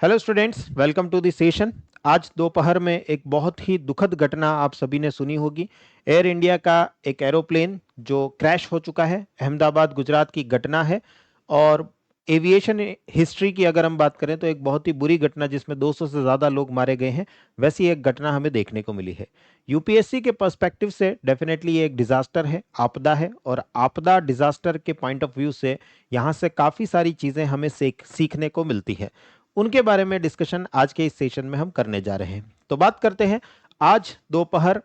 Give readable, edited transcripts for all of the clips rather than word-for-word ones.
Hello students, welcome to the session. आज दोपहर में एक बहुत ही दुखद घटना आप सभी ने सुनी होगी। एयर इंडिया का एक एरोप्लेन जो क्रैश हो चुका है, अहमदाबाद गुजरात की घटना है। और एविएशन हिस्ट्री की अगर हम बात करें तो एक बहुत ही बुरी घटना जिसमें 200 से ज़्यादा लोग मारे गए हैं, वैसी एक घटना हमें देखने को मिली है। यूपीएससी के पर्सपेक्टिव से डेफिनेटली ये एक डिजास्टर है, आपदा है। और आपदा डिजास्टर के पॉइंट ऑफ व्यू से यहाँ से काफ़ी सारी चीज़ें हमें सीखने को मिलती है। उनके बारे में डिस्कशन आज के इस सेशन में हम करने जा रहे हैं। तो बात करते हैं। आज दोपहर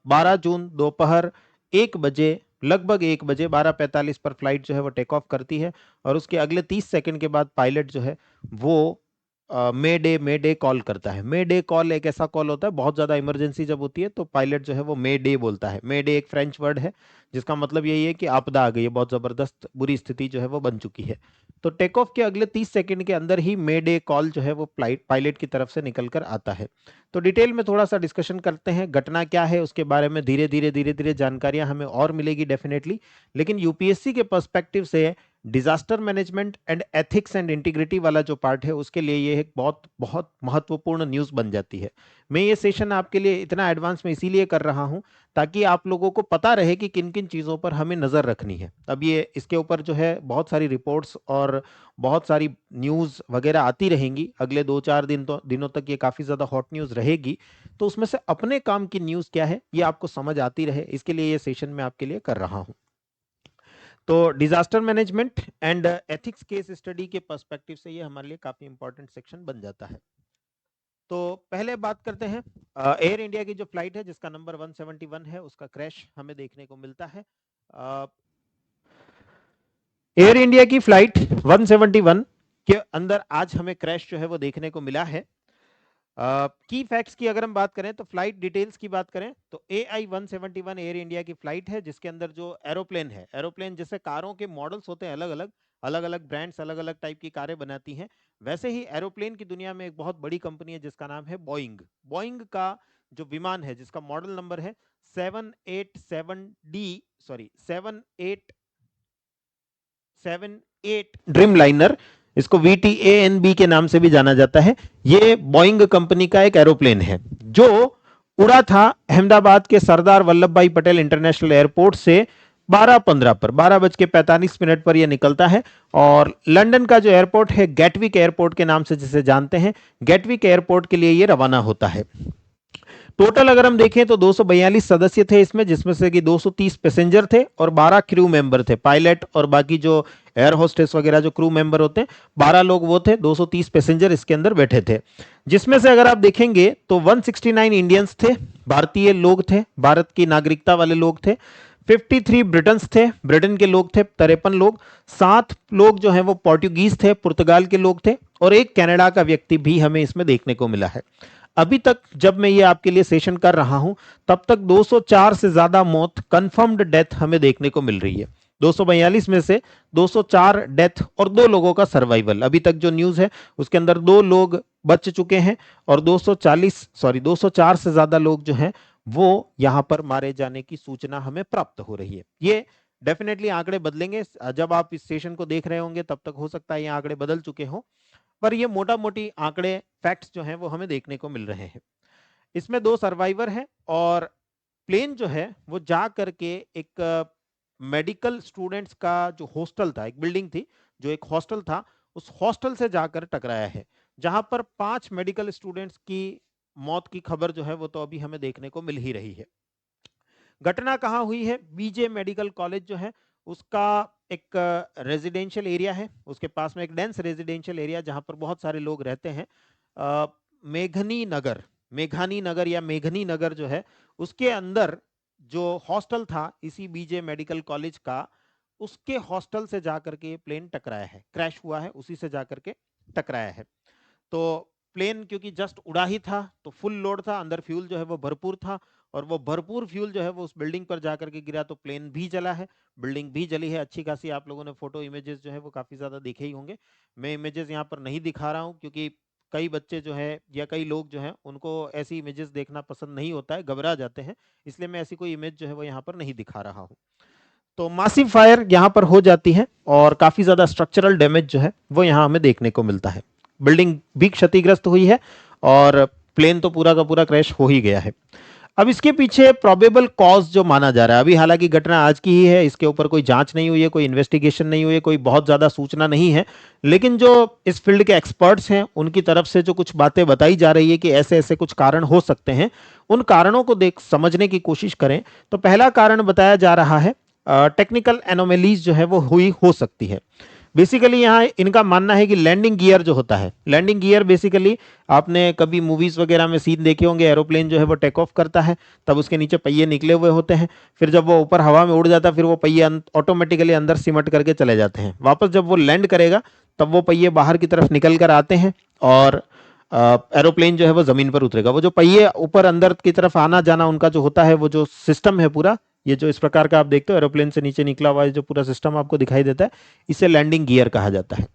12 जून दोपहर 1 बजे, लगभग 1 बजे 12:45 पर फ्लाइट जो है वो टेक ऑफ करती है। और उसके अगले 30 सेकंड के बाद पायलट जो है वो मे डे कॉल करता है। मे डे कॉल एक ऐसा कॉल होता है, बहुत ज़्यादा इमरजेंसी जब होती है तो पायलट जो है वो मे डे बोलता है। मे डे एक फ्रेंच वर्ड है जिसका मतलब यही है कि आपदा आ गई है, बहुत ज़बरदस्त बुरी स्थिति जो है वो बन चुकी है। तो टेक ऑफ के अगले 30 सेकंड के अंदर ही मे डे कॉल जो है वो पायलट की तरफ से निकल कर आता है। तो डिटेल में थोड़ा सा डिस्कशन करते हैं, घटना क्या है उसके बारे में धीरे धीरे जानकारियां हमें और मिलेगी डेफिनेटली। लेकिन यूपीएससी के पर्सपेक्टिव से disaster management and ethics and integrity वाला जो पार्ट है उसके लिए ये एक बहुत बहुत महत्वपूर्ण न्यूज़ बन जाती है। मैं ये सेशन आपके लिए इतना एडवांस में इसीलिए कर रहा हूं ताकि आप लोगों को पता रहे कि किन किन चीज़ों पर हमें नज़र रखनी है। अब ये इसके ऊपर जो है बहुत सारी रिपोर्ट्स और बहुत सारी न्यूज़ वगैरह आती रहेंगी अगले 2-4 दिनों तक। ये काफ़ी ज़्यादा हॉट न्यूज़ रहेगी। तो उसमें से अपने काम की न्यूज़ क्या है ये आपको समझ आती रहे, इसके लिए ये सेशन मैं आपके लिए कर रहा हूँ। तो disaster management and ethics case study के पर्सपेक्टिव से ये हमारे लिए काफी इंपॉर्टेंट सेक्शन बन जाता है। तो पहले बात करते हैं एयर इंडिया की जो फ्लाइट है जिसका नंबर 171 है, उसका क्रैश हमें देखने को मिलता है। एयर इंडिया की फ्लाइट 171 के अंदर आज हमें क्रैश जो है वो देखने को मिला है। की फैक्ट्स की अगर हम बात करें तो फ्लाइट डिटेल्स की बात करें तो AI-171 एयर इंडिया की फ्लाइट है जिसके अंदर जो एरोप्लेन है, एरोप्लेन जैसे कारों के मॉडल्स होते हैं अलग अलग ब्रांड्स अलग अलग टाइप की कारें बनाती हैं, वैसे ही एरोप्लेन की दुनिया में एक बहुत बड़ी कंपनी है जिसका नाम है बोइंग। बोइंग का जो विमान है जिसका मॉडल नंबर है 787D, सॉरी 787 ड्रीम लाइनर, इसको VTANB के नाम से भी जाना जाता है। ये बोइंग कंपनी का एक एरोप्लेन है जो उड़ा था अहमदाबाद के सरदार वल्लभ भाई पटेल इंटरनेशनल एयरपोर्ट से 12:15 पर, 12:45 पर यह निकलता है। और लंदन का जो एयरपोर्ट है गेटविक एयरपोर्ट के नाम से जिसे जानते हैं, गेटविक एयरपोर्ट के लिए यह रवाना होता है। टोटल अगर हम देखें तो 242 सदस्य थे इसमें, जिसमें से कि 230 पैसेंजर थे और 12 क्रू मेंबर थे, पायलट और बाकी जो एयर होस्टेस वगैरह जो क्रू मेंबर होते हैं 12 लोग वो थे, 230 पैसेंजर इसके अंदर बैठे थे। जिसमें से अगर आप देखेंगे तो 169 इंडियंस थे, भारतीय लोग थे, भारत की नागरिकता वाले लोग थे। 53 ब्रिटन्स थे, ब्रिटेन के लोग थे 53 लोग। 7 लोग जो हैं वो पोर्टुगीज थे, पुर्तगाल के लोग थे। और एक कनाडा का व्यक्ति भी हमें इसमें देखने को मिला है। अभी तक जब मैं ये आपके लिए सेशन कर रहा हूं तब तक 204 से ज्यादा मौत, कंफर्म्ड डेथ हमें देखने को मिल रही है। 242 में से 204 डेथ और 2 लोगों का सर्वाइवल, अभी तक जो न्यूज है उसके अंदर 2 लोग बच चुके हैं और 204 से ज्यादा लोग जो हैं वो यहां पर मारे जाने की सूचना हमें प्राप्त हो रही है। ये डेफिनेटली आंकड़े बदलेंगे, जब आप इस सेशन को देख रहे होंगे तब तक हो सकता है ये आंकड़े बदल चुके हों, पर ये मोटा मोटी आंकड़े फैक्ट्स जो हैं वो हमें देखने को मिल रहे हैं। इसमें 2 सर्वाइवर हैं और प्लेन जो है वो जा करके एक मेडिकल स्टूडेंट्स का जो हॉस्टल था, एक बिल्डिंग थी जो एक हॉस्टल था, उस हॉस्टल से जाकर टकराया है, जहां पर 5 मेडिकल स्टूडेंट्स की मौत की खबर जो है वो तो अभी हमें देखने को मिल ही रही है। घटना कहाँ हुई है? बीजे मेडिकल कॉलेज जो है उसका एक रेजिडेंशियल एरिया है, उसके पास में एक डेंस रेजिडेंशियल एरिया जहां पर बहुत सारे लोग रहते हैं। मेघनी नगर, मेघानी नगर या मेघनी नगर जो है उसके अंदर जो हॉस्टल था इसी बीजे मेडिकल कॉलेज का, उसके हॉस्टल से जाकर के प्लेन टकराया है, क्रैश हुआ है, उसी से जाकर के टकराया है। तो प्लेन क्योंकि जस्ट उड़ा ही था तो फुल लोड था, अंदर फ्यूल जो है वो भरपूर था और वो भरपूर फ्यूल जो है वो उस बिल्डिंग पर जाकर के गिरा तो प्लेन भी जला है, बिल्डिंग भी जली है। अच्छी खासी आप लोगों ने फोटो इमेजेस जो है वो काफी ज्यादा देखे ही होंगे। मैं इमेजेस यहाँ पर नहीं दिखा रहा हूँ क्योंकि कई बच्चे जो है या कई लोग जो हैं उनको ऐसी इमेजेस देखना पसंद नहीं होता है, घबरा जाते हैं, इसलिए मैं ऐसी कोई इमेज जो है वो यहाँ पर नहीं दिखा रहा हूँ। तो मासिव फायर यहाँ पर हो जाती है और काफी ज्यादा स्ट्रक्चरल डैमेज जो है वो यहाँ हमें देखने को मिलता है। बिल्डिंग भी क्षतिग्रस्त हुई है और प्लेन तो पूरा का पूरा क्रैश हो ही गया है। अब इसके पीछे प्रोबेबल कॉज जो माना जा रहा है, अभी हालांकि घटना आज की ही है, इसके ऊपर कोई जांच नहीं हुई है, कोई इन्वेस्टिगेशन नहीं हुई है, कोई बहुत ज्यादा सूचना नहीं है, लेकिन जो इस फील्ड के एक्सपर्ट्स हैं उनकी तरफ से जो कुछ बातें बताई जा रही है कि ऐसे ऐसे कुछ कारण हो सकते हैं, उन कारणों को देख समझने की कोशिश करें तो पहला कारण बताया जा रहा है टेक्निकल एनोमेलीज जो है वो हुई हो सकती है। बेसिकली यहाँ इनका मानना है कि लैंडिंग गियर जो होता है, लैंडिंग गियर बेसिकली आपने कभी मूवीज वगैरह में सीन देखे होंगे, एरोप्लेन जो है वो टेक ऑफ करता है, तब उसके नीचे पहिए निकले हुए होते हैं, फिर जब वो ऊपर हवा में उड़ जाता है फिर वो पहिए ऑटोमेटिकली अंदर सिमट करके चले जाते हैं, वापस जब वो लैंड करेगा तब वो पहिए बाहर की तरफ निकल कर आते हैं और एरोप्लेन जो है वो जमीन पर उतरेगा। वो जो पहिए ऊपर अंदर की तरफ आना जाना उनका जो होता है, वो जो सिस्टम है पूरा, ये जो इस प्रकार का आप देखते हो एरोप्लेन से नीचे निकला हुआ है जो पूरा सिस्टम आपको दिखाई देता है, इसे लैंडिंग गियर कहा जाता है।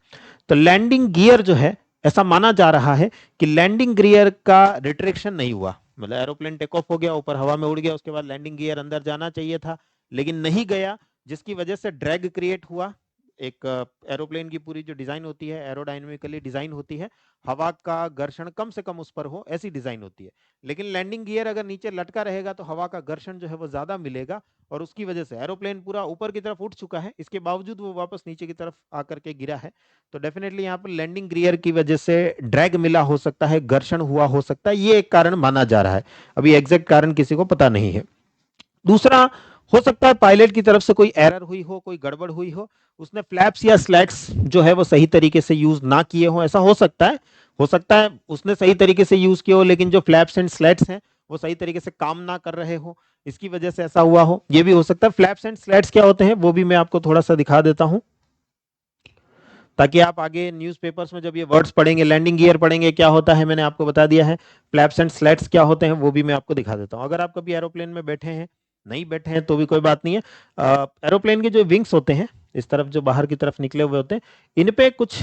तो लैंडिंग गियर जो है, ऐसा माना जा रहा है कि लैंडिंग गियर का रिट्रैक्शन नहीं हुआ, मतलब एरोप्लेन टेक ऑफ हो गया, ऊपर हवा में उड़ गया, उसके बाद लैंडिंग गियर अंदर जाना चाहिए था लेकिन नहीं गया, जिसकी वजह से ड्रैग क्रिएट हुआ। एक एरोप्लेन की पूरी जो डिजाइन होती है, एरोडायनेमिकली डिजाइन होती है, हवा का घर्षण कम से कम उस पर हो, ऐसी डिजाइन होती है। लेकिन लैंडिंग गियर अगर नीचे लटका रहेगा तो हवा का घर्षण जो है वो ज्यादा मिलेगा और उसकी वजह से एरोप्लेन पूरा ऊपर की तरफ उठ चुका है, इसके बावजूद वो वापस नीचे की तरफ आकर के गिरा है। तो डेफिनेटली यहाँ पर लैंडिंग गियर की वजह से ड्रैग मिला हो सकता है, घर्षण हुआ हो सकता है, ये एक कारण माना जा रहा है। अभी एग्जैक्ट कारण किसी को पता नहीं है। दूसरा, हो सकता है पायलट की तरफ से कोई एरर हुई हो, कोई गड़बड़ हुई हो, उसने फ्लैप्स या स्लैट्स जो है वो सही तरीके से यूज ना किए हो, ऐसा हो सकता है। हो सकता है उसने सही तरीके से यूज किए हो लेकिन जो फ्लैप्स एंड स्लैट्स हैं वो सही तरीके से काम ना कर रहे हो, इसकी वजह से ऐसा हुआ हो, ये भी हो सकता है। फ्लैप्स एंड स्लैट्स क्या होते हैं वो भी मैं आपको थोड़ा सा दिखा देता हूं, ताकि आप आगे न्यूज़पेपर्स में जब ये वर्ड्स पढ़ेंगे, लैंडिंग गियर पढ़ेंगे क्या होता है मैंने आपको बता दिया है, फ्लैप्स एंड स्लैट्स क्या होते हैं वो भी मैं आपको दिखा देता हूं। अगर आप कभी एरोप्लेन में बैठे हैं, नहीं बैठे हैं तो भी कोई बात नहीं है, एरोप्लेन के जो विंग्स होते हैं इस तरफ जो बाहर की तरफ निकले हुए होते हैं, इन पे कुछ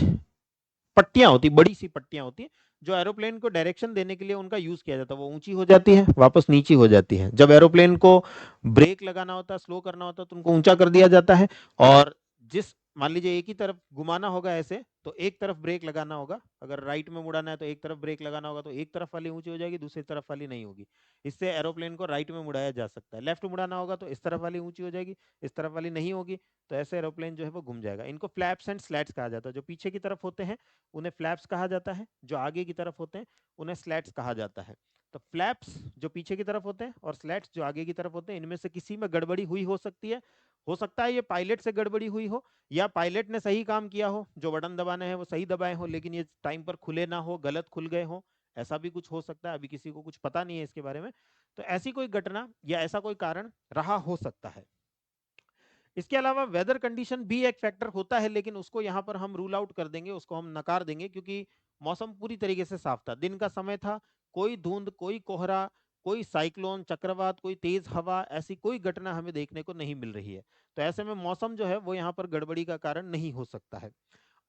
पट्टियां होती, बड़ी सी पट्टियां होती है जो एरोप्लेन को डायरेक्शन देने के लिए उनका यूज किया जाता है। वो ऊंची हो जाती है, वापस नीची हो जाती है। जब एरोप्लेन को ब्रेक लगाना होता है, स्लो करना होता है, तो उनको ऊंचा कर दिया जाता है और जिस मान लीजिए एक ही तरफ घुमाना होगा ऐसे, तो एक तरफ ब्रेक लगाना होगा, अगर राइट में मुड़ाना है तो एक तरफ ब्रेक लगाना होगा, तो एक तरफ वाली ऊंची हो जाएगी, दूसरी तरफ वाली नहीं होगी। इससे एरोप्लेन को राइट में मुड़ाया जा सकता है। लेफ्ट मुड़ाना होगा तो इस तरफ वाली ऊंची हो जाएगी, इस तरफ वाली नहीं होगी, तो ऐसे एरोप्लेन जो है वो घूम जाएगा। इनको फ्लैप्स एंड स्लैट्स कहा जाता है। जो पीछे की तरफ होते हैं उन्हें फ्लैप्स कहा जाता है, जो आगे की तरफ होते हैं उन्हें स्लैट्स कहा जाता है। तो फ्लैप्स जो पीछे की तरफ होते हैं और स्लैट्स जो आगे की तरफ होते हैं, इनमें से किसी में गड़बड़ी हुई हो सकती है। हो सकता है ये पायलट से गड़बड़ी हुई हो या पायलट ने सही काम किया हो, जो बटन दबाने हैं वो सही दबाए हो लेकिन ये टाइम पर खुले ना हो, गलत खुल गए हो, ऐसा भी कुछ हो सकता है। अभी किसी को कुछ पता नहीं है इसके बारे में, तो ऐसी कोई घटना या ऐसा कोई कारण रहा हो सकता है। इसके अलावा वेदर कंडीशन भी एक फैक्टर होता है, लेकिन उसको यहाँ पर हम रूल आउट कर देंगे, उसको हम नकार देंगे, क्योंकि मौसम पूरी तरीके से साफ था, दिन का समय था, कोई धुंध, कोई कोहरा, कोई साइक्लोन, चक्रवात, कोई तेज हवा, ऐसी कोई घटना हमें देखने को नहीं मिल रही है। तो ऐसे में मौसम जो है वो यहाँ पर गड़बड़ी का कारण नहीं हो सकता है।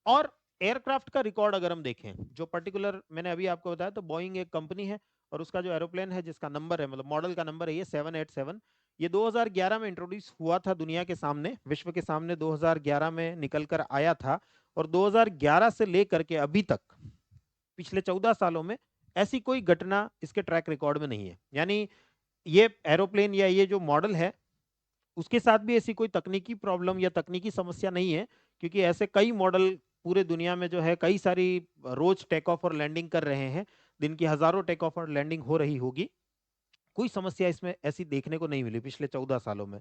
और एयरक्राफ्ट का रिकॉर्ड अगर हम देखें, जो पर्टिकुलर मैंने अभी आपको बताया, तो बोइंग एक कंपनी है और उसका जो एरोप्लेन है जिसका नंबर है, मतलब मॉडल का नंबर है ये 787, ये 2011 में इंट्रोड्यूस हुआ था दुनिया के सामने, विश्व के सामने 2011 में निकल कर आया था। और 2011 से लेकर के अभी तक पिछले 14 सालों में ऐसी कोई घटना इसके ट्रैक रिकॉर्ड में नहीं है। यानी ये एरोप्लेन या ये जो मॉडल है उसके साथ भी ऐसी कोई तकनीकी प्रॉब्लम या तकनीकी समस्या नहीं है, क्योंकि ऐसे कई मॉडल पूरे दुनिया में जो है कई सारी रोज टेक ऑफ और लैंडिंग कर रहे हैं, दिन की हजारों टेक ऑफ और लैंडिंग हो रही होगी, कोई समस्या इसमें ऐसी देखने को नहीं मिली पिछले 14 सालों में।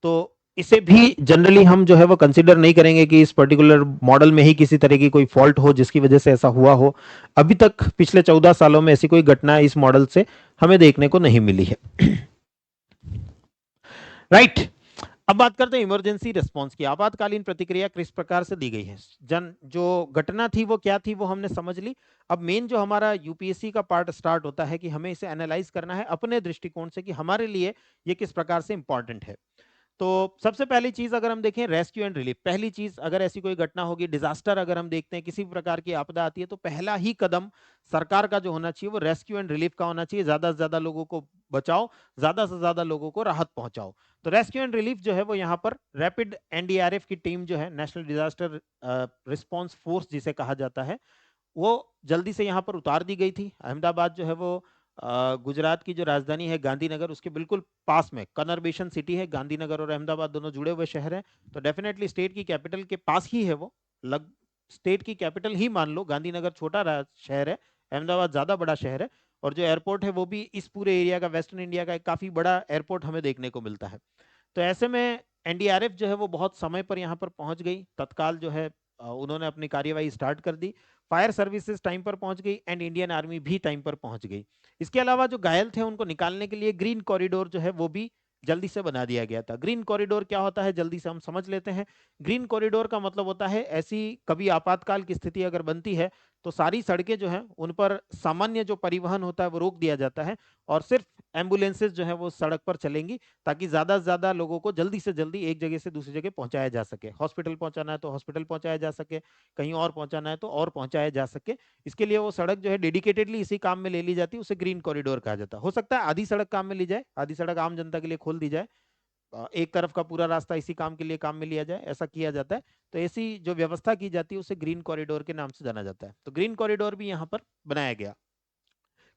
तो इसे भी जनरली हम जो है वो कंसीडर नहीं करेंगे कि इस पर्टिकुलर मॉडल में ही किसी तरह की कोई फॉल्ट हो जिसकी वजह से ऐसा हुआ हो। अभी तक पिछले 14 सालों में ऐसी कोई घटना इस मॉडल से हमें देखने को नहीं मिली है। राइट, अब बात करते हैं इमरजेंसी रिस्पांस की। आपातकालीन प्रतिक्रिया किस प्रकार से दी गई है, जो घटना थी वो क्या थी वो हमने समझ ली। अब मेन जो हमारा यूपीएससी का पार्ट स्टार्ट होता है कि हमें इसे एनालाइज करना है अपने दृष्टिकोण से कि हमारे लिए ये किस प्रकार से इंपॉर्टेंट है। तो सबसे पहली चीज अगर हम देखें, रेस्क्यू एंड रिलीफ। पहली चीज, अगर ऐसी कोई घटना होगी, डिजास्टर अगर हम देखते हैं, किसी भी प्रकार की आपदा आती है, तो पहला ही कदम सरकार का जो होना चाहिए वो रेस्क्यू एंड रिलीफ का होना चाहिए। ज्यादा से ज्यादा लोगों को बचाओ, ज्यादा से ज्यादा लोगों को राहत पहुंचाओ। तो रेस्क्यू एंड रिलीफ जो है वो यहाँ पर रैपिड एनडीआरएफ की टीम जो है, नेशनल डिजास्टर रिस्पॉन्स फोर्स जिसे कहा जाता है, वो जल्दी से यहाँ पर उतार दी गई थी। अहमदाबाद जो है वो गुजरात की जो राजधानी है गांधीनगर, उसके बिल्कुल पास में कनरबेशन सिटी है। गांधीनगर और अहमदाबाद दोनों जुड़े हुए शहर हैं, तो डेफिनेटली स्टेट की कैपिटल के पास ही है वो। लग स्टेट की कैपिटल ही मान लो। गांधीनगर छोटा शहर है, अहमदाबाद ज्यादा बड़ा शहर है। और जो एयरपोर्ट है वो भी इस पूरे एरिया का, वेस्टर्न इंडिया का एक काफी बड़ा एयरपोर्ट हमें देखने को मिलता है। तो ऐसे में एनडीआरएफ जो है वो बहुत समय पर यहाँ पर पहुंच गई। तत्काल जो है उन्होंने अपनी कार्यवाही स्टार्ट कर दी। फायर सर्विसेज टाइम पर पहुंच गई एंड इंडियन आर्मी भी टाइम पर पहुंच गई। इसके अलावा जो घायल थे उनको निकालने के लिए ग्रीन कॉरिडोर जो है वो भी जल्दी से बना दिया गया था। ग्रीन कॉरिडोर क्या होता है, जल्दी से हम समझ लेते हैं। ग्रीन कॉरिडोर का मतलब होता है, ऐसी कभी आपातकाल की स्थिति अगर बनती है तो सारी सड़कें जो हैं उन पर सामान्य जो परिवहन होता है वो रोक दिया जाता है, और सिर्फ एम्बुलेंसेज जो है वो सड़क पर चलेंगी, ताकि ज्यादा से ज्यादा लोगों को जल्दी से जल्दी एक जगह से दूसरी जगह पहुंचाया जा सके। हॉस्पिटल पहुंचाना है तो हॉस्पिटल पहुंचाया जा सके, कहीं और पहुंचाना है तो और पहुंचाया जा सके। इसके लिए वो सड़क जो है डेडिकेटेडली इसी काम में ले ली जाती है, उसे ग्रीन कॉरिडोर कहा जाता है। हो सकता है आधी सड़क काम में ली जाए, आधी सड़क आम जनता के लिए खोल दी जाए, एक तरफ का पूरा रास्ता इसी काम के लिए काम में लिया जाए, ऐसा किया जाता है। तो ऐसी जो व्यवस्था की जाती है उसे ग्रीन कॉरिडोर के नाम से जाना जाता है। तो ग्रीन कॉरिडोर भी यहाँ पर बनाया गया।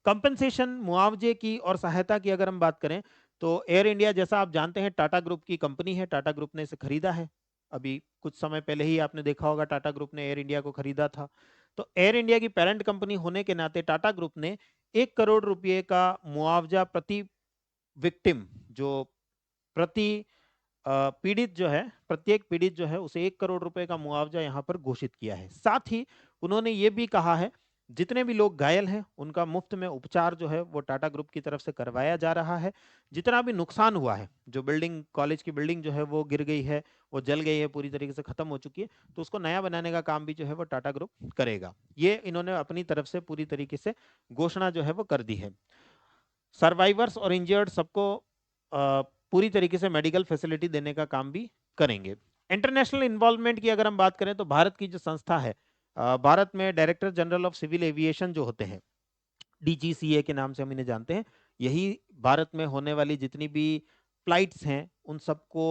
कंपनसेशन, मुआवजे की और सहायता की अगर हम बात करें तो एयर इंडिया, जैसा आप जानते हैं, टाटा ग्रुप की कंपनी है। टाटा ग्रुप ने इसे खरीदा है। अभी कुछ समय पहले ही आपने देखा होगा टाटा ग्रुप ने एयर इंडिया को खरीदा था। तो एयर इंडिया की पेरेंट कंपनी होने के नाते टाटा ग्रुप ने 1 करोड़ रुपए का मुआवजा प्रति विक्टिम, जो प्रति पीड़ित जो है, प्रत्येक पीड़ित जो है उसे 1 करोड़ रुपए का मुआवजा यहाँ पर घोषित किया है। साथ ही उन्होंने ये भी कहा है जितने भी लोग घायल हैं उनका मुफ्त में उपचार जो है वो टाटा ग्रुप की तरफ से करवाया जा रहा है। जितना भी नुकसान हुआ है, जो बिल्डिंग, कॉलेज की बिल्डिंग जो है वो गिर गई है, वो जल गई है, पूरी तरीके से खत्म हो चुकी है, तो उसको नया बनाने का काम भी जो है वो टाटा ग्रुप करेगा। ये इन्होंने अपनी तरफ से पूरी तरीके से घोषणा जो है वो कर दी है। सर्वाइवर्स और इंजर्ड सबको पूरी तरीके से मेडिकल फैसिलिटी देने का काम भी करेंगे। इंटरनेशनल इन्वॉल्वमेंट की अगर हम बात करें तो भारत की जो संस्था है, भारत में director general of civil aviation जो होते हैं, डीजीसीए के नाम से हम इन्हें जानते हैं, यही भारत में होने वाली जितनी भी फ्लाइट्स हैं उन सबको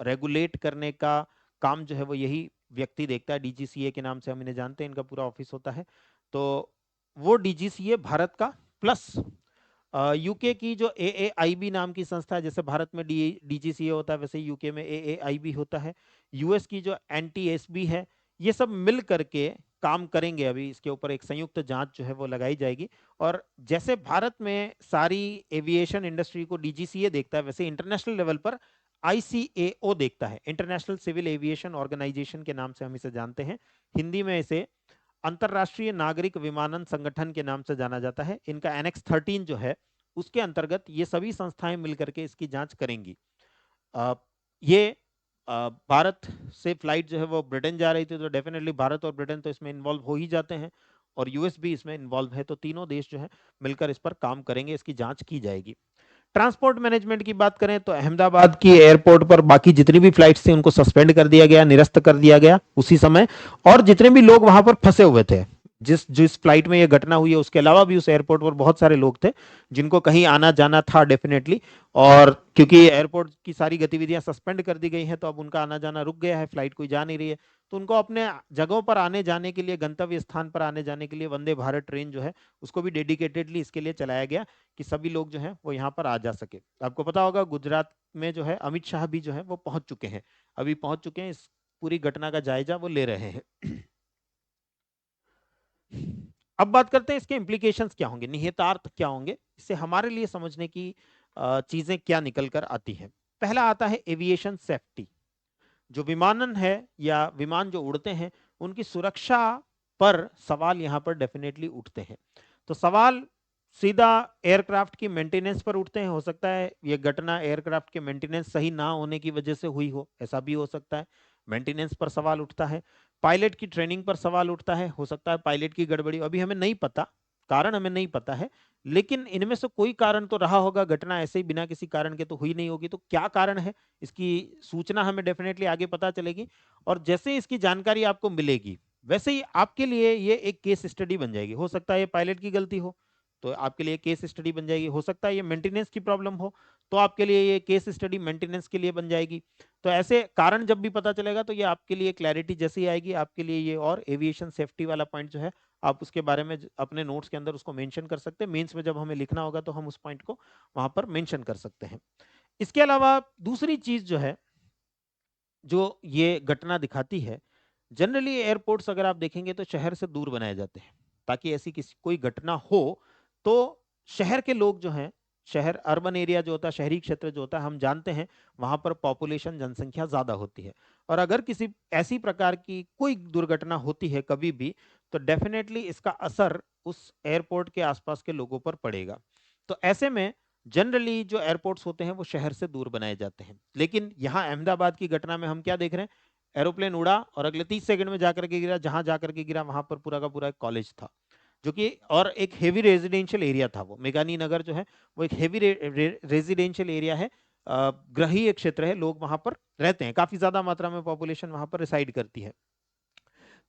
रेगुलेट करने का काम जो है वो यही व्यक्ति देखता है। डीजीसीए के नाम से हम इन्हें जानते हैं, इनका पूरा ऑफिस होता है। तो वो डीजीसीए भारत का, प्लस यूके की जो एएआईबी नाम की संस्था है, जैसे भारत में डीजीसीए होता है वैसे यूके में एएआईबी होता है। यूएस की जो एनटीएसबी है, ये सब मिल करके काम करेंगे। अभी इसके ऊपर एक संयुक्त जांच जो है वो लगाई जाएगी। और जैसे भारत में सारी एविएशन इंडस्ट्री को डीजीसीए देखता है, वैसे इंटरनेशनल लेवल पर आईसीएओ देखता है। इंटरनेशनल सिविल एविएशन ऑर्गेनाइजेशन के नाम से हम इसे जानते हैं। हिंदी में इसे अंतरराष्ट्रीय नागरिक विमानन संगठन के नाम से जाना जाता है। इनका एनेक्स 13 जो है उसके अंतर्गत ये सभी संस्थाएं मिलकर के इसकी जांच करेंगी। ये भारत से फ्लाइट जो है वो ब्रिटेन जा रही थी, तो डेफिनेटली भारत और ब्रिटेन तो इसमें इन्वॉल्व हो ही जाते हैं, और यूएस भी इसमें इन्वॉल्व है। तो तीनों देश जो है मिलकर इस पर काम करेंगे, इसकी जांच की जाएगी। ट्रांसपोर्ट मैनेजमेंट की बात करें तो अहमदाबाद की एयरपोर्ट पर बाकी जितनी भी फ्लाइट्स थी उनको सस्पेंड कर दिया गया, निरस्त कर दिया गया उसी समय। और जितने भी लोग वहां पर फंसे हुए थे, जिस जिस फ्लाइट में ये घटना हुई है उसके अलावा भी उस एयरपोर्ट पर बहुत सारे लोग थे जिनको कहीं आना जाना था डेफिनेटली। और क्योंकि एयरपोर्ट की सारी गतिविधियां सस्पेंड कर दी गई हैं तो अब उनका आना जाना रुक गया है, फ्लाइट कोई जा नहीं रही है। तो उनको अपने जगहों पर आने जाने के लिए, गंतव्य स्थान पर आने जाने के लिए वंदे भारत ट्रेन जो है उसको भी डेडिकेटेडली इसके लिए चलाया गया कि सभी लोग जो है वो यहाँ पर आ जा सके। आपको पता होगा गुजरात में जो है अमित शाह भी जो है वो पहुंच चुके हैं, अभी पहुंच चुके हैं, इस पूरी घटना का जायजा वो ले रहे हैं। अब बात करते हैं इसके इम्प्लीकेशंस क्या होंगे, निहितार्थ क्या होंगे, इससे हमारे लिए समझने की चीजें क्या निकल कर आती हैं। पहला आता है एविएशन सेफ्टी। जो विमानन है या विमान जो उड़ते हैं उनकी सुरक्षा पर सवाल यहां पर डेफिनेटली उठते हैं। तो सवाल सीधा एयरक्राफ्ट की मेंटेनेंस पर उठते हैं। हो सकता है यह घटना एयरक्राफ्ट के मेंटेनेंस सही ना होने की वजह से हुई हो, ऐसा भी हो सकता है। मेंटेनेंस पर सवाल उठता है, पायलट की ट्रेनिंग पर सवाल उठता है, हो सकता है पायलट की गड़बड़ी, अभी हमें नहीं पता, कारण हमें नहीं पता है, लेकिन इनमें से कोई कारण तो रहा होगा। घटना ऐसे ही बिना किसी कारण के तो हुई नहीं होगी, तो क्या कारण है इसकी सूचना हमें डेफिनेटली आगे पता चलेगी। और जैसे ही इसकी जानकारी आपको मिलेगी वैसे ही आपके लिए ये एक केस स्टडी बन जाएगी। हो सकता है ये पायलट की गलती हो तो आपके लिए केस स्टडी बन जाएगी, हो सकता है ये मेंटेनेंस की प्रॉब्लम हो तो आपके लिए ये केस स्टडी मेंटेनेंस के लिए बन जाएगी। तो ऐसे कारण जब भी पता चलेगा तो ये आपके लिए क्लैरिटी जैसी आएगी, आपके लिए ये और एविएशन सेफ्टी वाला पॉइंट जो है आप उसके बारे में अपने नोट्स के अंदर उसको मेंशन कर सकते हैं। मेंस में जब हमें लिखना होगा तो हम उस पॉइंट को वहां पर मेंशन कर सकते हैं। इसके अलावा दूसरी चीज जो है, जो ये घटना दिखाती है, जनरली एयरपोर्ट्स अगर आप देखेंगे तो शहर से दूर बनाए जाते हैं, ताकि ऐसी किसी कोई घटना हो तो शहर के लोग जो हैं, शहर अर्बन एरिया जो होता है, शहरी क्षेत्र जो होता है, हम जानते हैं वहां पर पॉपुलेशन जनसंख्या ज्यादा होती है, और अगर किसी ऐसी प्रकार की कोई दुर्घटना होती है कभी भी, तो डेफिनेटली इसका असर उस एयरपोर्ट के आसपास के लोगों पर पड़ेगा। तो ऐसे में जनरली जो एयरपोर्ट्स होते हैं वो शहर से दूर बनाए जाते हैं। लेकिन यहाँ अहमदाबाद की घटना में हम क्या देख रहे हैं, एरोप्लेन उड़ा और अगले 30 सेकंड में जाकर के गिरा, जहां जाकर के गिरा वहां पर पूरा का पूरा एक कॉलेज था, जो कि और एक हेवी रेजिडेंशियल एरिया था। वो मेघानी नगर जो है वो एक हेवी रेजिडेंशियल एरिया है, ग्रहीय क्षेत्र है, लोग वहां पर रहते हैं, काफी ज्यादा मात्रा में पॉपुलेशन वहां पर रिसाइड करती है।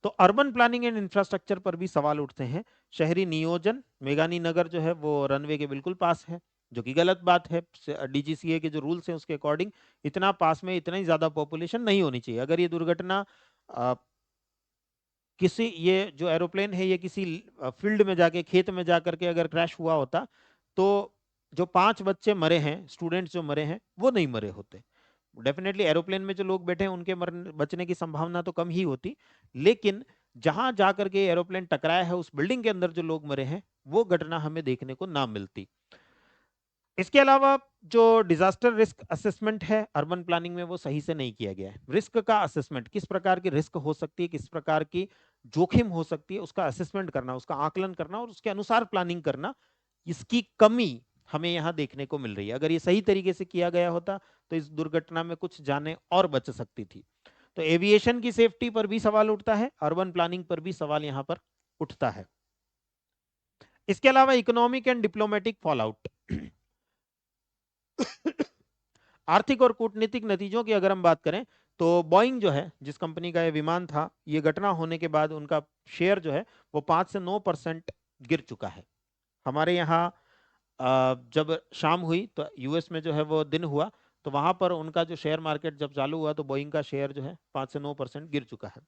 तो अर्बन प्लानिंग एंड इंफ्रास्ट्रक्चर पर भी सवाल उठते हैं। शहरी नियोजन, मेघानी नगर जो है वो रनवे के बिल्कुल पास है, जो कि गलत बात है। डीजीसीए के जो रूल्स हैं उसके अकॉर्डिंग इतना पास में इतना ही ज्यादा पॉपुलेशन नहीं होनी चाहिए। अगर ये दुर्घटना किसी, ये जो एरोप्लेन है ये किसी फील्ड में जाके, खेत में जाकर के अगर क्रैश हुआ होता, तो जो 5 बच्चे मरे हैं, स्टूडेंट्स जो मरे हैं, वो नहीं मरे होते। डेफिनेटली एरोप्लेन में जो लोग बैठे हैं उनके मरने बचने की संभावना तो कम ही होती, लेकिन जहां जाकर के एरोप्लेन टकराया है उस बिल्डिंग के अंदर जो लोग मरे हैं, वो घटना हमें देखने को ना मिलती। इसके अलावा जो डिजास्टर रिस्क असेसमेंट है अर्बन प्लानिंग में, वो सही से नहीं किया गया है। रिस्क का असेसमेंट, किस प्रकार की रिस्क हो सकती है, किस प्रकार की जोखिम हो सकती है, उसका असेसमेंट करना, उसका आकलन करना और उसके अनुसार प्लानिंग करना, इसकी कमी हमें यहाँ देखने को मिल रही है। अगर ये सही तरीके से किया गया होता तो इस दुर्घटना में कुछ जानें और बच सकती थी। तो एविएशन की सेफ्टी पर भी सवाल उठता है, अर्बन प्लानिंग पर भी सवाल यहाँ पर उठता है। इसके अलावा इकोनॉमिक एंड डिप्लोमेटिक फॉलआउट, आर्थिक और कूटनीतिक नतीजों की अगर हम बात करें तो बॉइंग जो है, जिस कंपनी का ये विमान था, ये घटना होने के बाद उनका शेयर जो है वो 5 से 9% गिर चुका है। हमारे यहाँ जब शाम हुई तो यूएस में जो है वो दिन हुआ, तो वहां पर उनका जो शेयर मार्केट जब चालू हुआ तो बोइंग का शेयर जो है 5 से 9% गिर चुका है।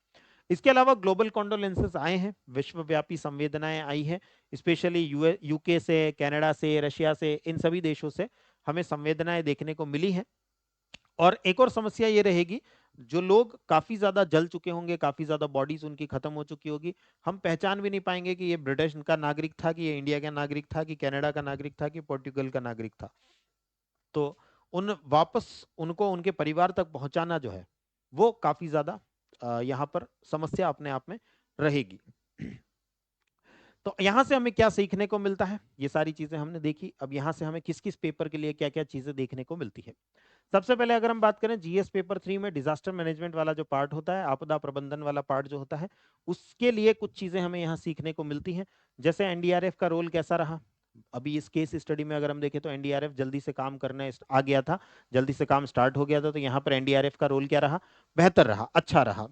इसके अलावा ग्लोबल कॉन्डोलेंसेस आए हैं, विश्वव्यापी संवेदनाएं आई हैं, स्पेशली यूके से, कनाडा से, रशिया से, इन सभी देशों से हमें संवेदनाएं देखने को मिली हैं। और एक और समस्या ये रहेगी, जो लोग काफी ज्यादा जल चुके होंगे, काफी ज्यादा बॉडीज उनकी खत्म हो चुकी होगी, हम पहचान भी नहीं पाएंगे कि ये ब्रिटिश का नागरिक था, कि ये इंडिया का नागरिक था, कि कनाडा का नागरिक था, कि पोर्टुगल का नागरिक था। तो उन वापस उनको उनके परिवार तक पहुंचाना जो है वो काफी ज्यादा यहाँ पर समस्या अपने आप में रहेगी। तो यहाँ से हमें क्या सीखने को मिलता है, ये सारी चीजें हमने देखी। अब यहाँ से हमें किस किस पेपर के लिए क्या क्या चीजें देखने को मिलती है। सबसे पहले अगर हम बात करें जीएस पेपर 3 में डिजास्टर मैनेजमेंट वाला जो पार्ट होता है, आपदा प्रबंधन वाला पार्ट जो होता है, उसके लिए कुछ चीजें हमें यहाँ सीखने को मिलती हैं। जैसे एनडीआरएफ का रोल कैसा रहा। अभी इस केस स्टडी में अगर हम देखें तो एनडीआरएफ जल्दी से काम करने आ गया था, जल्दी से काम स्टार्ट हो गया था, तो यहाँ पर एनडीआरएफ का रोल क्या रहा, बेहतर रहा, अच्छा रहा।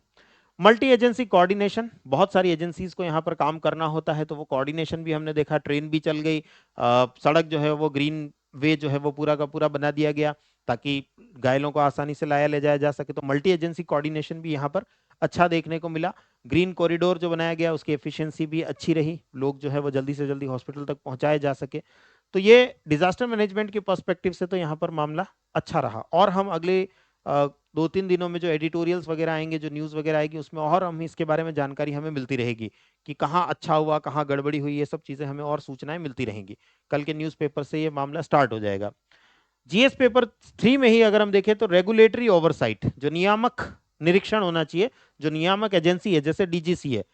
मल्टी एजेंसी कोऑर्डिनेशन, बहुत सारी एजेंसीज को यहाँ पर काम करना होता है, तो वो कोऑर्डिनेशन भी हमने देखा, ट्रेन भी चल गई, सड़क जो है वो ग्रीन वे जो है वो पूरा का पूरा बना दिया गया ताकि घायलों को आसानी से लाया ले जाया जा सके। तो मल्टी एजेंसी कोऑर्डिनेशन भी यहाँ पर अच्छा देखने को मिला। ग्रीन कॉरिडोर जो बनाया गया उसकी एफिशिएंसी भी अच्छी रही, लोग जो है वो जल्दी से जल्दी हॉस्पिटल तक पहुंचाए जा सके। तो ये डिजास्टर मैनेजमेंट के पर्सपेक्टिव से तो यहाँ पर मामला अच्छा रहा। और हम अगले 2-3 दिनों में जो एडिटोरियल्स वगैरह आएंगे, जो न्यूज़ वगैरह आएगी, उसमें और हम इसके बारे में जानकारी हमें मिलती रहेगी कि कहाँ अच्छा हुआ, कहाँ गड़बड़ी हुई, ये सब चीज़ें हमें और सूचनाएं मिलती रहेंगी। कल के न्यूज़पेपर से ये मामला स्टार्ट हो जाएगा। जीएस पेपर 3 में ही अगर हम देखें तो रेगुलेटरी ओवरसाइट, जो नियामक निरीक्षण होना चाहिए, जो नियामक एजेंसी है जैसे डीजीसीए,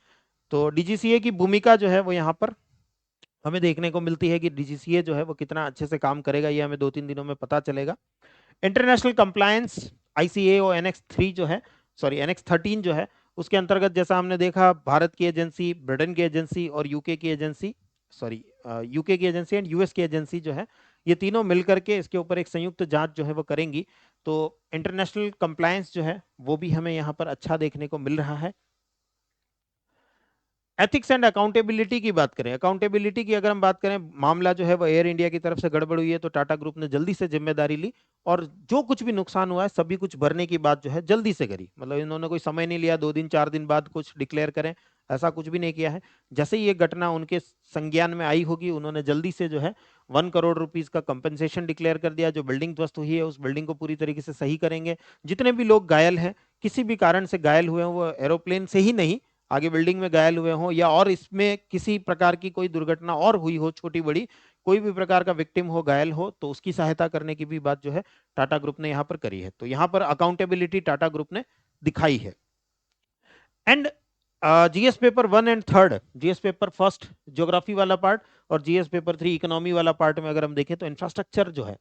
तो डीजीसीए की भूमिका जो है वो यहाँ पर हमें देखने को मिलती है कि डीजीसीए जो है वो कितना अच्छे से काम करेगा, ये हमें 2-3 दिनों में पता चलेगा। इंटरनेशनल कंप्लायंस, आईसीए और एनएक्स 3 जो है, सॉरी एनएक्स 13 जो है, उसके अंतर्गत जैसा हमने देखा, भारत की एजेंसी, ब्रिटेन की एजेंसी और यूके की एजेंसी, सॉरी यूके की एजेंसी एंड यूएस की एजेंसी जो है, ये तीनों मिलकर के इसके ऊपर एक संयुक्त जांच जो है वो करेंगी। तो इंटरनेशनल कंप्लायंस जो है वो भी हमें यहाँ पर अच्छा देखने को मिल रहा है। एथिक्स एंड अकाउंटेबिलिटी की बात करें, अकाउंटेबिलिटी की अगर हम बात करें, मामला जो है वो एयर इंडिया की तरफ से गड़बड़ हुई है, तो टाटा ग्रुप ने जल्दी से जिम्मेदारी ली और जो कुछ भी नुकसान हुआ है सभी कुछ भरने की बात जो है जल्दी से करी। मतलब इन्होंने कोई समय नहीं लिया 2 दिन 4 दिन बाद कुछ डिक्लेयर करें, ऐसा कुछ भी नहीं किया है। जैसे ये घटना उनके संज्ञान में आई होगी, उन्होंने जल्दी से जो है 1 करोड़ रुपीस का कंपनसेशन डिक्लेयर कर दिया। जो बिल्डिंग ध्वस्त हुई है उस बिल्डिंग को पूरी तरीके से सही करेंगे। जितने भी लोग घायल हैं, किसी भी कारण से घायल हुए हैं, वो एरोप्लेन से ही नहीं, आगे बिल्डिंग में घायल हुए हों या और इसमें किसी प्रकार की कोई दुर्घटना और हुई हो, छोटी बड़ी कोई भी प्रकार का विक्टिम हो, घायल हो, तो उसकी सहायता करने की भी बात जो है टाटा ग्रुप ने यहाँ पर करी है। तो यहाँ पर अकाउंटेबिलिटी टाटा ग्रुप ने दिखाई है। And GS paper 1 and 3, GS paper first geography वाला पार्ट और जीएस पेपर 3 इकोनॉमी वाला पार्ट में अगर हम देखें तो इंफ्रास्ट्रक्चर जो है,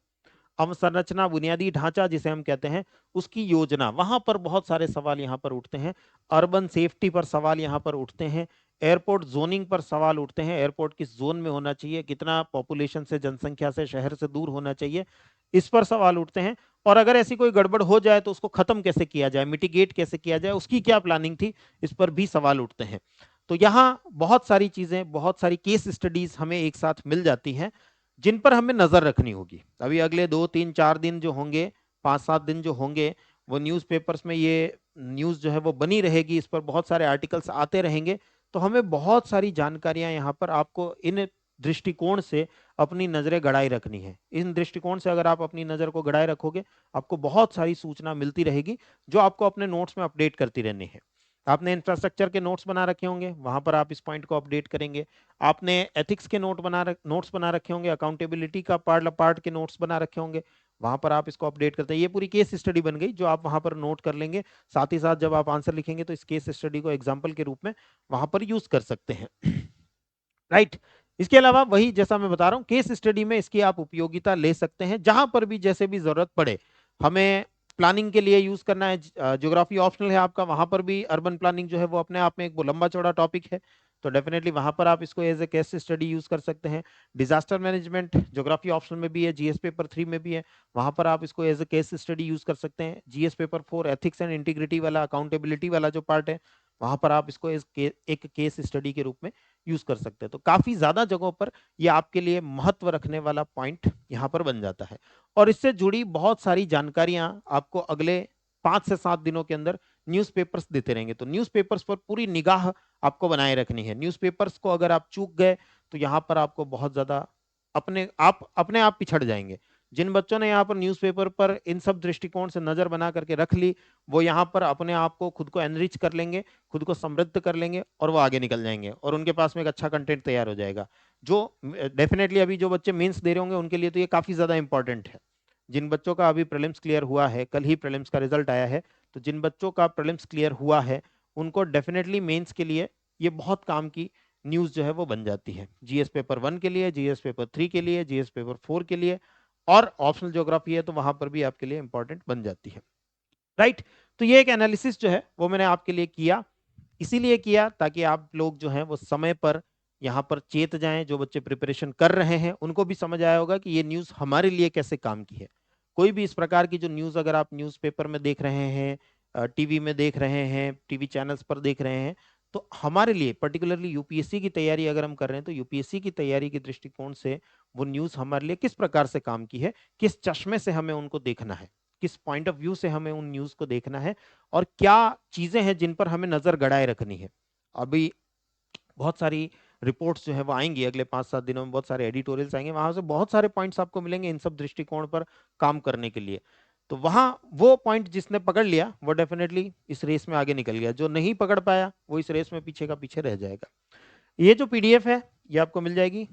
अवसंरचना, बुनियादी ढांचा जिसे हम कहते हैं, उसकी योजना, वहां पर बहुत सारे सवाल यहां पर उठते हैं। अर्बन सेफ्टी पर सवाल यहां पर उठते हैं। एयरपोर्ट जोनिंग पर सवाल उठते हैं, एयरपोर्ट किस जोन में होना चाहिए, कितना पॉपुलेशन से, जनसंख्या से, शहर से दूर होना चाहिए, इस पर सवाल उठते हैं। और अगर ऐसी कोई गड़बड़ हो जाए तो उसको खत्म कैसे किया जाए, मिटिगेट कैसे किया जाए, उसकी क्या प्लानिंग थी, इस पर भी सवाल उठते हैं। तो यहाँ बहुत सारी चीजें, बहुत सारी केस स्टडीज हमें एक साथ मिल जाती हैं जिन पर हमें नजर रखनी होगी। अभी अगले 2 3 4 दिन जो होंगे, 5 7 दिन जो होंगे, वो न्यूज़पेपर्स में ये न्यूज़ जो है वो बनी रहेगी, इस पर बहुत सारे आर्टिकल्स आते रहेंगे। तो हमें बहुत सारी जानकारियां यहाँ पर आपको इन दृष्टिकोण से अपनी नजरें गड़ाई रखनी है। इन दृष्टिकोण से अगर आप अपनी नजर को गड़ाए रखोगे, आपको बहुत सारी सूचना मिलती रहेगी जो आपको अपने नोट्स में अपडेट करती रहनी है। आपने इंफ्रास्ट्रक्चर के नोट्स बना रखे होंगे, वहां पर आप इस पॉइंट को अपडेट करेंगे। आपने एथिक्स के नोट्स बना रखे होंगे, अकाउंटेबिलिटी का पार्ट के नोट्स बना रखे होंगे, वहां पर आप इसको अपडेट करते हैं। ये पूरी केस स्टडी बन गई जो आप वहां पर नोट कर लेंगे। साथ ही साथ जब आप आंसर लिखेंगे तो इस केस स्टडी को एग्जाम्पल के रूप में वहां पर यूज कर सकते हैं। राइट। इसके अलावा वही जैसा मैं बता रहा हूं, केस स्टडी में इसकी आप उपयोगिता ले सकते हैं जहां पर भी जैसे भी जरूरत पड़े। हमें प्लानिंग के लिए यूज करना है, ज्योग्राफी ऑप्शनल है आपका, वहां पर भी अर्बन प्लानिंग जो है वो अपने आप में एक वो लंबा चौड़ा टॉपिक है, तो डेफिनेटली वहां पर आप इसको as a case study use कर सकते हैं। डिजास्टर मैनेजमेंट ज्योग्राफी ऑप्शनल में भी है, जीएस पेपर 3 में भी है, वहां पर आप इसको as a case study use कर सकते हैं। GS paper 4 ethics and integrity वाला, अकाउंटेबिलिटी वाला जो पार्ट है, वहां पर आप इसको एक केस स्टडी के रूप में यूज कर सकते हैं। तो काफी ज्यादा जगहों पर ये आपके लिए महत्व रखने वाला पॉइंट यहाँ पर बन जाता है। और इससे जुड़ी बहुत सारी जानकारियां आपको अगले 5 से 7 दिनों के अंदर न्यूज़पेपर्स देते रहेंगे। तो न्यूज़पेपर्स पर पूरी निगाह आपको बनाए रखनी है। न्यूज़पेपर्स को अगर आप चूक गए तो यहाँ पर आपको बहुत ज्यादा अपने आप पिछड़ जाएंगे। जिन बच्चों ने यहाँ पर न्यूज़पेपर पर इन सब दृष्टिकोण से नजर बना करके रख ली, वो यहाँ पर अपने आप को, खुद को एनरिच कर लेंगे, खुद को समृद्ध कर लेंगे और वो आगे निकल जाएंगे और उनके पास में एक अच्छा कंटेंट तैयार हो जाएगा। जो डेफिनेटली अभी जो बच्चे मेंस दे रहे होंगे उनके लिए तो ये काफी ज्यादा इंपॉर्टेंट है। जिन बच्चों का अभी प्रीलिम्स क्लियर हुआ है, कल ही प्रीलिम्स का रिजल्ट आया है, तो जिन बच्चों का प्रीलिम्स क्लियर हुआ है उनको डेफिनेटली मेंस के लिए ये बहुत काम की न्यूज जो है वो बन जाती है। जीएस पेपर 1 के लिए, जीएस पेपर 3 के लिए, जीएस पेपर 4 के लिए, और ऑप्शनल ज्योग्राफी है तो वहां पर भी आपके लिए इंपॉर्टेंट बन जाती है। राइट। तो ये एक एनालिसिस जो है वो मैंने आपके लिए किया, इसीलिए किया ताकि आप लोग जो हैं वो समय पर यहाँ पर चेत जाएं। जो बच्चे प्रिपरेशन कर रहे हैं उनको भी समझ आया होगा कि ये न्यूज़ हमारे लिए कैसे काम की है। कोई भी इस प्रकार की जो न्यूज़ अगर आप न्यूज़पेपर में देख रहे हैं, टीवी में देख रहे हैं, टीवी चैनल्स पर देख रहे हैं, तो हमारे लिए पर्टिकुलरली यूपीएससी की तैयारी अगर हम कर रहे हैं तो यूपीएससी की तैयारी के दृष्टिकोण से वो न्यूज़ हमारे लिए किस प्रकार से काम की है, किस चश्मे से हमें उनको देखना है, किस पॉइंट ऑफ व्यू से हमें उन न्यूज़ को देखना है, और क्या चीजें हैं जिन पर हमें नजर गड़ाए रखनी है। अभी बहुत सारी रिपोर्ट्स जो है वो आएंगी अगले 5 7 दिनों में, बहुत सारे एडिटोरियल्स आएंगे, वहां से बहुत सारे पॉइंट्स आपको मिलेंगे इन सब दृष्टिकोण पर काम करने के लिए। तो वहां वो पॉइंट जिसने पकड़ लिया वो डेफिनेटली इस रेस में आगे निकल गया, जो नहीं पकड़ पाया वो इस रेस में पीछे का पीछे रह जाएगा। ये जो पीडीएफ है ये आपको मिल जाएगी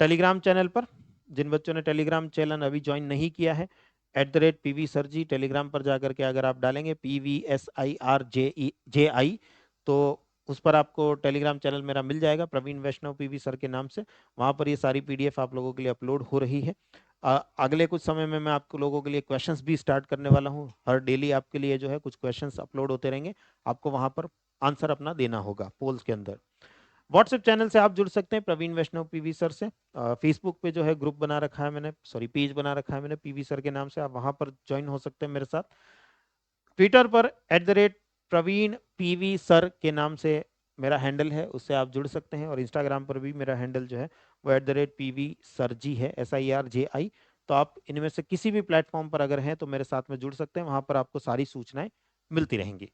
टेलीग्राम चैनल पर। जिन बच्चों ने टेलीग्राम चैनल अभी ज्वाइन नहीं किया है, @PV सर जी टेलीग्राम पर जाकर के अगर आप डालेंगे PVSIRJI, तो उस पर आपको टेलीग्राम चैनल मेरा मिल जाएगा, प्रवीण वैष्णव पीवी सर के नाम से। वहां पर ये सारी पीडीएफ आप लोगों के लिए अपलोड हो रही है। अगले कुछ समय में मैं आपको लोगों के लिए क्वेश्चंस भी स्टार्ट करने वाला हूँ। हर डेली आपके लिए जो है कुछ क्वेश्चंस अपलोड होते रहेंगे, आपको वहां पर आंसर अपना देना होगा पोल्स के अंदर। व्हाट्सएप चैनल से आप जुड़ सकते हैं प्रवीण वैष्णव पीवी सर से। फेसबुक पे जो है ग्रुप बना रखा है मैंने, सॉरी पेज बना रखा है मैंने पीवी सर के नाम से, आप वहां पर ज्वाइन हो सकते हैं मेरे साथ। ट्विटर पर @प्रवीण पीवी सर के नाम से मेरा हैंडल है, उससे आप जुड़ सकते हैं। और इंस्टाग्राम पर भी मेरा हैंडल जो है वो @PV सरजी है, SIRJI। तो आप इनमें से किसी भी प्लेटफॉर्म पर अगर हैं तो मेरे साथ में जुड़ सकते हैं, वहां पर आपको सारी सूचनाएं मिलती रहेंगी।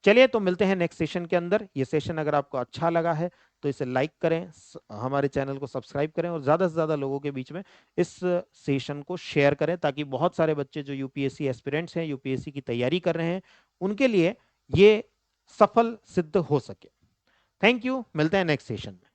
चलिए तो मिलते हैं नेक्स्ट सेशन के अंदर। ये सेशन अगर आपको अच्छा लगा है तो इसे लाइक करें, हमारे चैनल को सब्सक्राइब करें और ज्यादा से ज्यादा लोगों के बीच में इस सेशन को शेयर करें, ताकि बहुत सारे बच्चे जो यूपीएससी एस्पिरेंट्स हैं, यूपीएससी की तैयारी कर रहे हैं, उनके लिए ये सफल सिद्ध हो सके। थैंक यू, मिलते हैं नेक्स्ट सेशन में।